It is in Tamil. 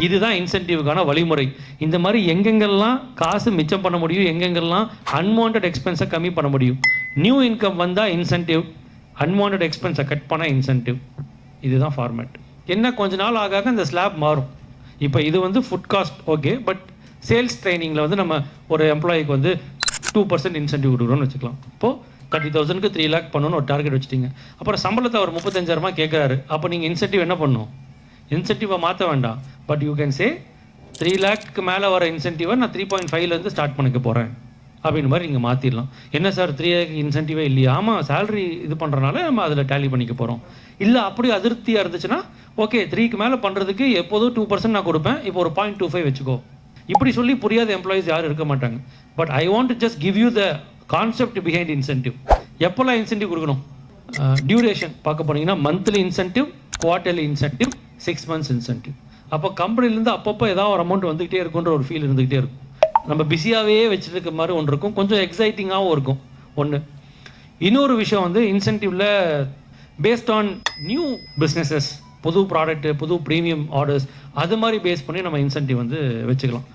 இதுதான் இன்சென்டிவ்க்கான வழிமுறை. இந்த மாதிரி எங்கெங்கெல்லாம் காசு மிச்சம் பண்ண முடியும், எங்கெங்கெல்லாம் அன்வான்ட் எக்ஸ்பென்ஸை கம்மி பண்ண முடியும். நியூ இன்கம் வந்தால் இன்சென்டிவ், அன்வான்ட் எக்ஸ்பென்ஸை கட் பண்ணால் இன்சென்டிவ். இதுதான் ஃபார்மேட். என்ன கொஞ்ச நாள் ஆக இந்த ஸ்லாப் மாறும். இப்போ இது வந்து food cost okay, but sales ட்ரைனிங்கில் வந்து நம்ம ஒரு எம்ப்ளாயிக்கு வந்து 2% இன்சென்டிவ் கொடுக்குறோன்னு வச்சுக்கலாம். இப்போது 30,000க்கு 3 lakh பண்ணணும்னு ஒரு டார்கெட் வச்சுட்டிங்க. அப்புறம் சம்பளத்தை அவர் 35,000 கேட்குறாரு. அப்போ நீங்கள் இன்சென்டிவ் என்ன பண்ணணும்? இன்சென்டிவை மாற்ற வேண்டாம், பட் யூ கேன் சே 3 lakhக்கு மேலே வர இன்சென்டிவை நான் 3.5லேருந்து ஸ்டார்ட் பண்ணிக்க போகிறேன் அப்படின்னு மாதிரி நீங்கள் மாற்றிடலாம். என்ன சார் 3 lakh இன்சென்டிவே இல்லையா? ஆமாம், சேலரி இது பண்ணுறனால நம்ம அதில் டேலி பண்ணிக்க போகிறோம். இல்லை அப்படி அதிருப்தியாக இருந்துச்சுன்னா ஓகே 3க்கு மேலே பண்ணுறதுக்கு எப்போதும் 2% நான் கொடுப்பேன், இப்போ ஒரு 0.25 வச்சுக்கோ. இப்படி சொல்லி புரியாத எம்ப்ளாயிஸ் யாரும் இருக்க மாட்டாங்க. But I want to just give you the concept behind incentive. எப்போல்லாம் இன்சென்டிவ் கொடுக்கணும்? டியூரேஷன் பார்க்க போனீங்கன்னா monthly incentive, quarterly incentive, 6 months incentive. அப்போ கம்பெனிலேருந்து அப்பப்போ ஏதாவது ஒரு அமௌண்ட் வந்துக்கிட்டே இருக்குன்ற ஒரு ஃபீல் இருந்துக்கிட்டே இருக்கும். நம்ம பிஸியாகவே வச்சுட்டு இருக்க மாதிரி ஒன்று இருக்கும், கொஞ்சம் எக்ஸைட்டிங்காகவும் இருக்கும் ஒன்று. இன்னொரு விஷயம் வந்து இன்சென்டிவில் பேஸ்ட் ஆன் நியூ பிஸ்னஸஸ், புது ப்ராடக்ட்டு, புது ப்ரீமியம் ஆர்டர்ஸ், அது மாதிரி பேஸ் பண்ணி நம்ம இன்சென்டிவ் வந்து வச்சுக்கலாம்.